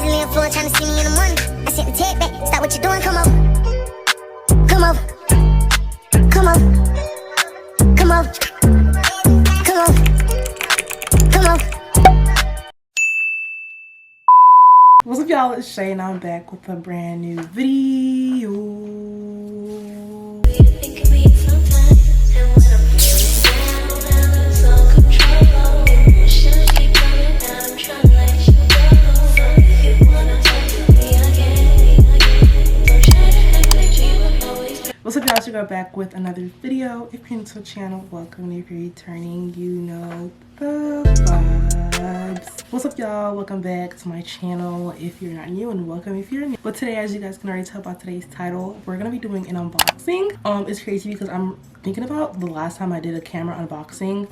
lay on the floor trying to see me in the morning. I sent the tape back. Stop what you're doing. Come over. Come over. Come over. Come over. Come over. Come over. What's up, y'all? It's Shae and I'm back with a brand new video. What's up, y'all? So we're back with another video. If you're new to the channel, welcome. If you're returning, you know the vibes. What's up, y'all? Welcome back to my channel. If you're not new, and welcome if you're new. But today, as you guys can already tell by today's title, we're gonna be doing an unboxing. It's crazy because I'm thinking about the last time I did a camera unboxing.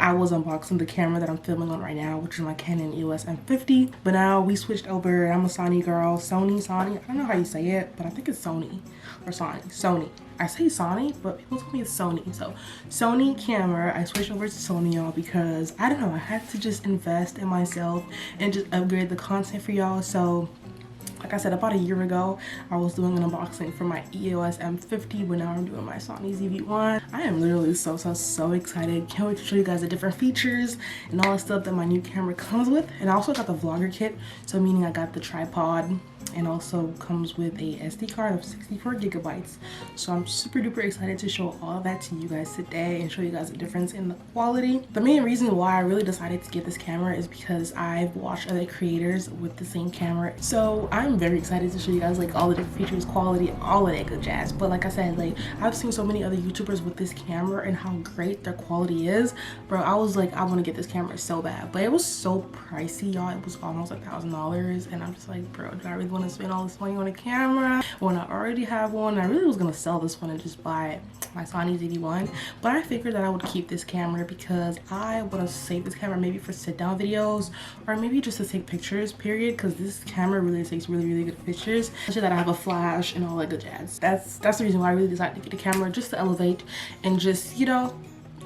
I was unboxing the camera that I'm filming on right now, which is my Canon EOS M50. But now we switched over. I'm a Sony girl. Sony. I don't know how you say it, but I think it's Sony or Sony. I say Sony, but people tell me it's Sony. So Sony camera. I switched over to Sony, y'all, because I don't know. I had to just invest in myself and just upgrade the content for y'all. So like I said, about a year ago, I was doing an unboxing for my EOS M50, but now I'm doing my SONY ZV1. I am literally so excited. Can't wait to show you guys the different features and all the stuff that my new camera comes with. And I also got the vlogger kit, so meaning I got the tripod, and also comes with a SD card of 64 gigabytes. So I'm super duper excited to show all of that to you guys today and show you guys the difference in the quality. The main reason why I really decided to get this camera is because I've watched other creators with the same camera. So I'm very excited to show you guys like all the different features, quality, all of that good jazz. But like I said, like I've seen so many other YouTubers with this camera and how great their quality is. Bro, I was like, I want to get this camera so bad, but it was so pricey, y'all. It was almost $1,000, and I'm just like, bro, do I really want to spend all this money on a camera when I already have one? I really was gonna sell this one and just buy my SONY ZV1, but I figured that I would keep this camera because I want to save this camera maybe for sit down videos or maybe just to take pictures, period, because this camera really takes really good pictures, especially that I have a flash and all that good jazz. That's the reason why I really decided to get a camera, just to elevate and just, you know,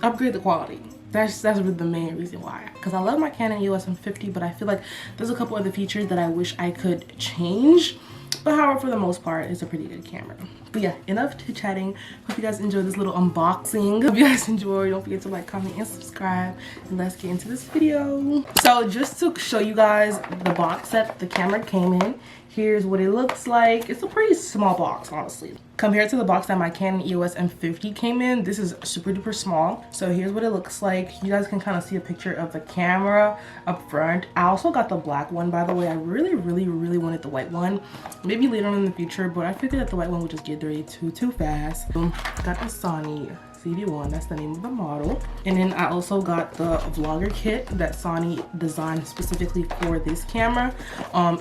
upgrade the quality. That's really the main reason why, because I love my Canon EOS M50, but I feel like there's a couple other features that I wish I could change. But however, for the most part, it's a pretty good camera. But yeah, enough chit chatting. Hope you guys enjoyed this little unboxing. Hope you guys enjoyed. Don't forget to like, comment, and subscribe. And let's get into this video. So just to show you guys the box that the camera came in, here's what it looks like. It's a pretty small box, honestly. Compared to the box that my Canon EOS M50 came in, this is super duper small. So here's what it looks like. You guys can kind of see a picture of the camera up front. I also got the black one, by the way. I really wanted the white one. Maybe later on in the future, but I figured that the white one would just get dirty too fast. Got the Sony ZV1, that's the name of the model. And then I also got the vlogger kit that Sony designed specifically for this camera.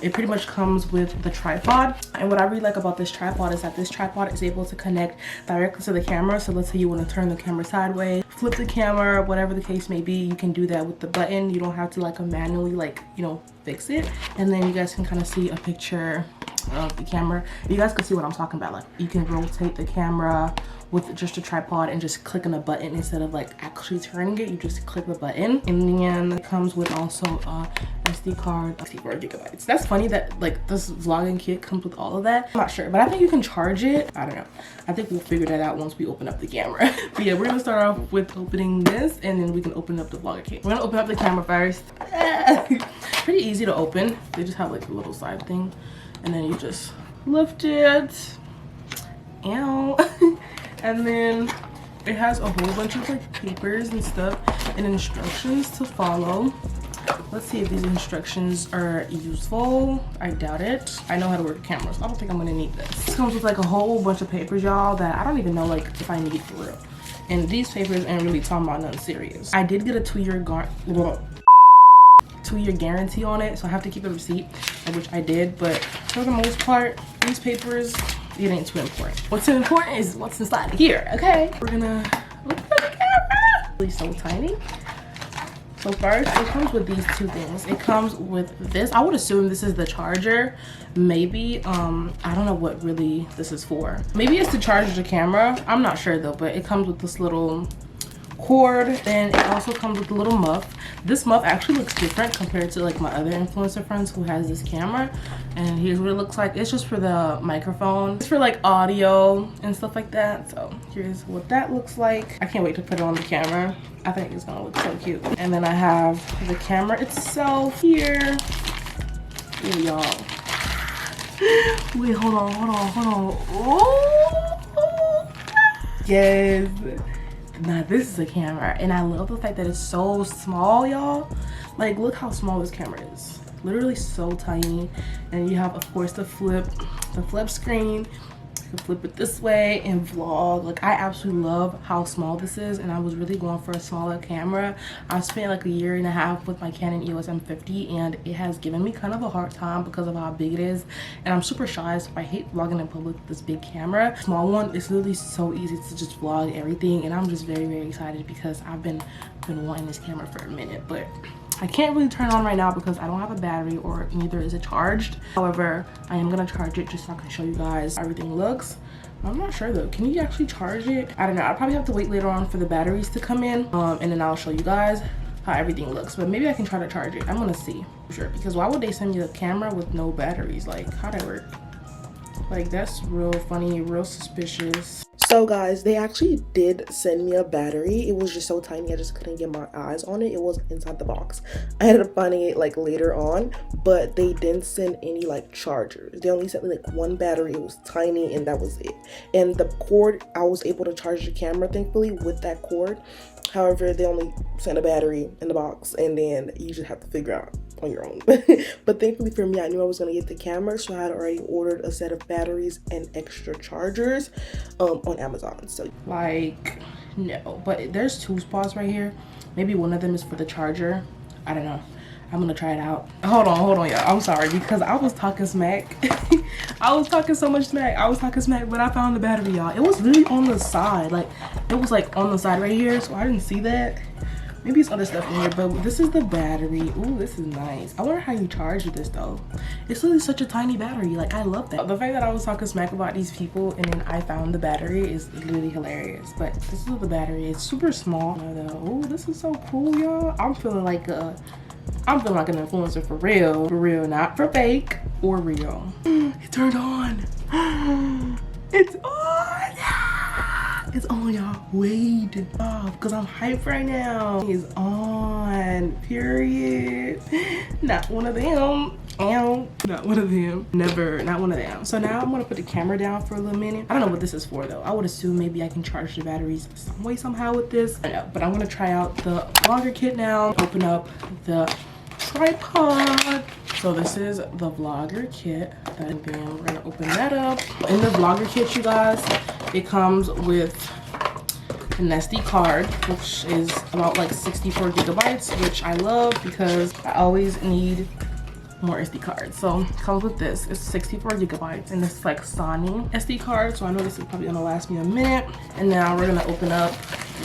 It pretty much comes with the tripod. And what I really like about this tripod is that this tripod is able to connect directly to the camera. So let's say you want to turn the camera sideways, flip the camera, whatever the case may be, you can do that with the button. You don't have to like manually like, you know, fix it. And then you guys can kind of see a picture of the camera. You guys can see what I'm talking about. Like you can rotate the camera with just a tripod and just clicking a button instead of like actually turning it. You just click the button, and then it comes with also a SD card of 64 gigabytes. That's funny that like this vlogging kit comes with all of that. I'm not sure, but I think you can charge it. I don't know. I think we'll figure that out once we open up the camera. But yeah, we're gonna start off with opening this, and then we can open up the vlogger kit. We're gonna open up the camera first. Pretty easy to open. They just have like a little side thing, and then you just lift it. Ow. And then it has a whole bunch of like papers and stuff and instructions to follow. Let's see if these instructions are useful. I doubt it. I know how to work a camera, so I don't think I'm gonna need this. This comes with like a whole bunch of papers, y'all, that I don't even know like if I need for real. And these papers ain't really talking about nothing serious. I did get a 2-year guarantee on it, so I have to keep a receipt, which I did. But for the most part, these papers, it ain't too important. What's important is what's inside here. Okay, we're gonna look at the camera. It's so tiny. So first, it comes with these two things. It comes with this. I would assume this is the charger. Maybe, I don't know what really this is for. Maybe it's to charge the camera. I'm not sure though, but it comes with this little cord. Then it also comes with a little muff. This muff actually looks different compared to like my other influencer friends who has this camera. And here's what it looks like. It's just for the microphone. It's for like audio and stuff like that. So here's what that looks like. I can't wait to put it on the camera. I think it's gonna look so cute. And then I have the camera itself here. Ooh, y'all. Wait, hold on. Oh, yes. Now this is a camera, and I love the fact that it's so small, y'all. Like, look how small this camera is. Literally so tiny. And you have, of course, the flip screen. You can flip it this way and vlog. Like, I absolutely love how small this is, and I was really going for a smaller camera. I spent like 1.5 years with my Canon EOS M50, and it has given me kind of a hard time because of how big it is, and I'm super shy, so I hate vlogging in public with this big camera. Small one, it's literally so easy to just vlog everything, and I'm just very, very excited because I've been wanting this camera for a minute, but I can't really turn it on right now because I don't have a battery, or neither is it charged. However, I am gonna charge it just so I can show you guys how everything looks. I'm not sure though, can you actually charge it? I don't know, I'll probably have to wait later on for the batteries to come in, and then I'll show you guys how everything looks. But maybe I can try to charge it. I'm gonna see for sure, because why would they send me a camera with no batteries? Like, how'd that work? Like, that's real funny, real suspicious. So guys, they actually did send me a battery. It was just so tiny, I just couldn't get my eyes on it. It wasn't inside the box. I ended up finding it like later on, but they didn't send any like chargers. They only sent me like one battery. It was tiny, and that was it. And the cord, I was able to charge the camera thankfully with that cord. However, they only sent a battery in the box, and then you just have to figure out on your own. But thankfully for me, I knew I was going to get the camera, so I had already ordered a set of batteries and extra chargers on Amazon. So like, no, but there's 2 spots right here. Maybe one of them is for the charger. I don't know. I'm gonna try it out. Hold on y'all, I'm sorry, because I was talking smack. I was talking so much smack. But I found the battery, y'all. It was literally on the side. Like, it was like on the side right here, so I didn't see that. Maybe it's other stuff in here, but this is the battery. Ooh, this is nice. I wonder how you charge this though. It's literally such a tiny battery. Like, I love that. The fact that I was talking smack about these people and then I found the battery is literally hilarious. But this is the battery. It's super small though. Ooh, this is so cool, y'all. I'm feeling like an influencer for real, not for fake or real. It turned on. It's on. It's on, y'all. Wait, because I'm hyped right now. It's on, period. Not one of them. Not one of them. Never, not one of them. So now I'm gonna put the camera down for a little minute. I don't know what this is for though. I would assume maybe I can charge the batteries some way, somehow with this. I don't know, but I'm gonna try out the vlogger kit now. Open up the tripod. So this is the vlogger kit, and then we're gonna open that up. In the vlogger kit, you guys, it comes with an SD card, which is about like 64 gigabytes, which I love because I always need more SD cards. So it comes with this. It's 64 gigabytes, and it's like SONY SD card, so I know this is probably gonna last me a minute. And now we're gonna open up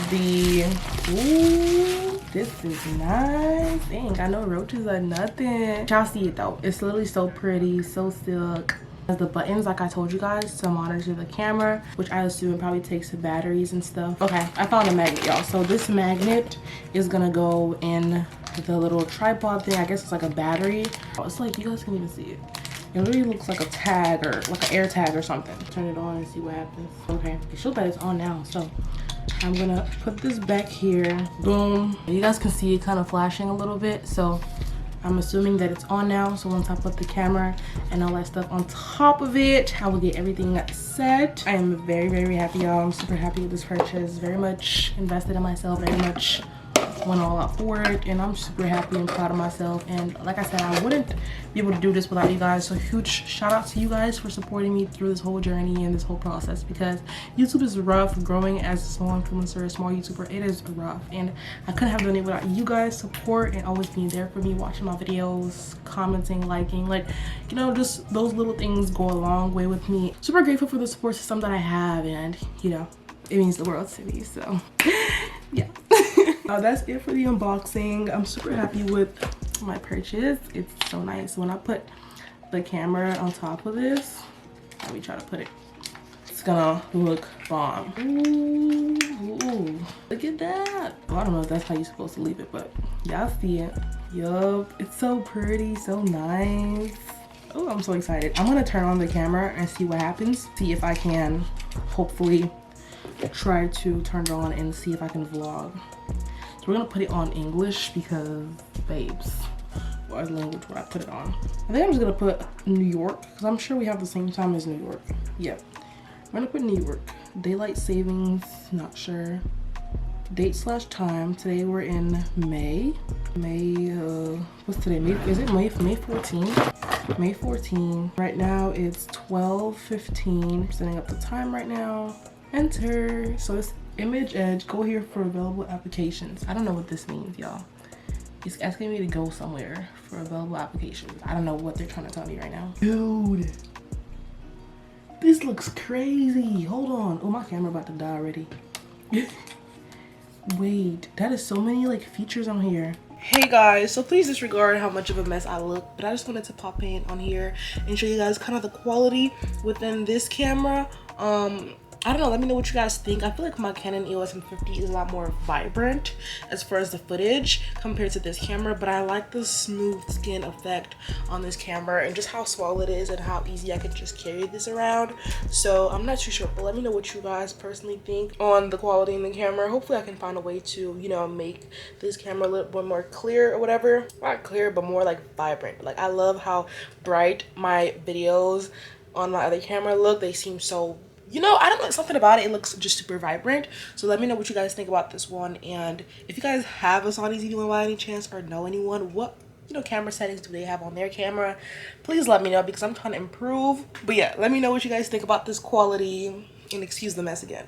the, ooh, this is nice. Dang, I know roaches are nothing. Y'all see it though, it's literally so pretty, so silk. The buttons, like I told you guys, to monitor the camera, which I assume it probably takes the batteries and stuff. Okay, I found a magnet, y'all. So this magnet is gonna go in the little tripod thing. I guess it's like a battery. It's like, you guys can even see it. It really looks like a tag, or like an air tag or something. Turn it on and see what happens. Okay, it shows that it's on now. So I'm gonna put this back here. Boom. You guys can see it kind of flashing a little bit. So I'm assuming that it's on now. So once I put the camera and all that stuff on top of it, I will get everything set. I am very, very happy, y'all. I'm super happy with this purchase. Very much invested in myself, very much went all out for it, and I'm super happy and proud of myself. And like I said, I wouldn't be able to do this without you guys. So huge shout out to you guys for supporting me through this whole journey and this whole process, because YouTube is rough. Growing as a small influencer, a small YouTuber, it is rough, and I couldn't have done it without you guys' support and always being there for me, watching my videos, commenting, liking, like, you know, just those little things go a long way with me. Super grateful for the support system that I have, and you know, it means the world to me. So yeah. That's it for the unboxing. I'm super happy with my purchase. It's so nice. When I put the camera on top of this, let me try to put it gonna look bomb. Ooh, look at that. Well, I don't know if that's how you're supposed to leave it, but y'all see it. Yup, it's so pretty, so nice. Oh, I'm so excited. I'm gonna turn on the camera and see what happens. See if I can hopefully try to turn it on and see if I can vlog. So we're gonna put it on English because, babes, what language would I put it on? I think I'm just gonna put New York because I'm sure we have the same time as New York. Yep. I'm gonna put New York. Daylight savings, not sure. Date/time. Today we're in May. What's today? Is it May 14th? May 14. Right now it's 12:15. Setting up the time right now. Enter. So it's image edge. Go here for available applications. I don't know what this means, y'all. It's asking me to go somewhere for available applications. I don't know what they're trying to tell me right now. Dude, this looks crazy. Hold on. Oh, my camera about to die already. Wait, that is so many like features on here. Hey guys, so please disregard how much of a mess I look, but I just wanted to pop in on here and show you guys kind of the quality within this camera. I don't know, let me know what you guys think. I feel like my Canon EOS M50 is a lot more vibrant as far as the footage compared to this camera, but I like the smooth skin effect on this camera and just how small it is and how easy I could just carry this around. So I'm not too sure, but let me know what you guys personally think on the quality in the camera. Hopefully I can find a way to, you know, make this camera a little bit more clear or whatever. Not clear, but more like vibrant. Like, I love how bright my videos on my other camera look. They seem so, you know, I don't know, something about it looks just super vibrant. So let me know what you guys think about this one, and if you guys have a SONY ZV1 by any chance or know anyone, what, you know, camera settings do they have on their camera, please let me know because I'm trying to improve. But yeah, let me know what you guys think about this quality, and excuse the mess again.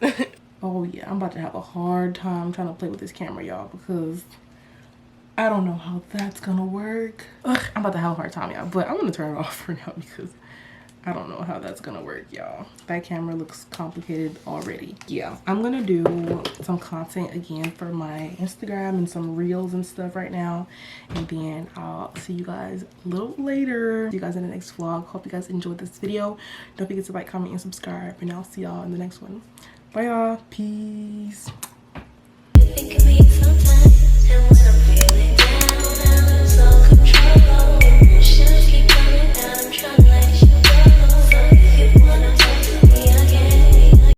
Oh yeah, I'm about to have a hard time trying to play with this camera, y'all, because I don't know how that's gonna work. Ugh, I'm about to have a hard time, y'all, but I'm gonna turn it off for now because I don't know how that's gonna work, y'all. That camera looks complicated already. Yeah, I'm gonna do some content again for my Instagram and some reels and stuff right now, and then I'll see you guys a little later. See you guys in the next vlog. Hope you guys enjoyed this video. Don't forget to like, comment, and subscribe, and I'll see y'all in the next one. Bye y'all. Peace.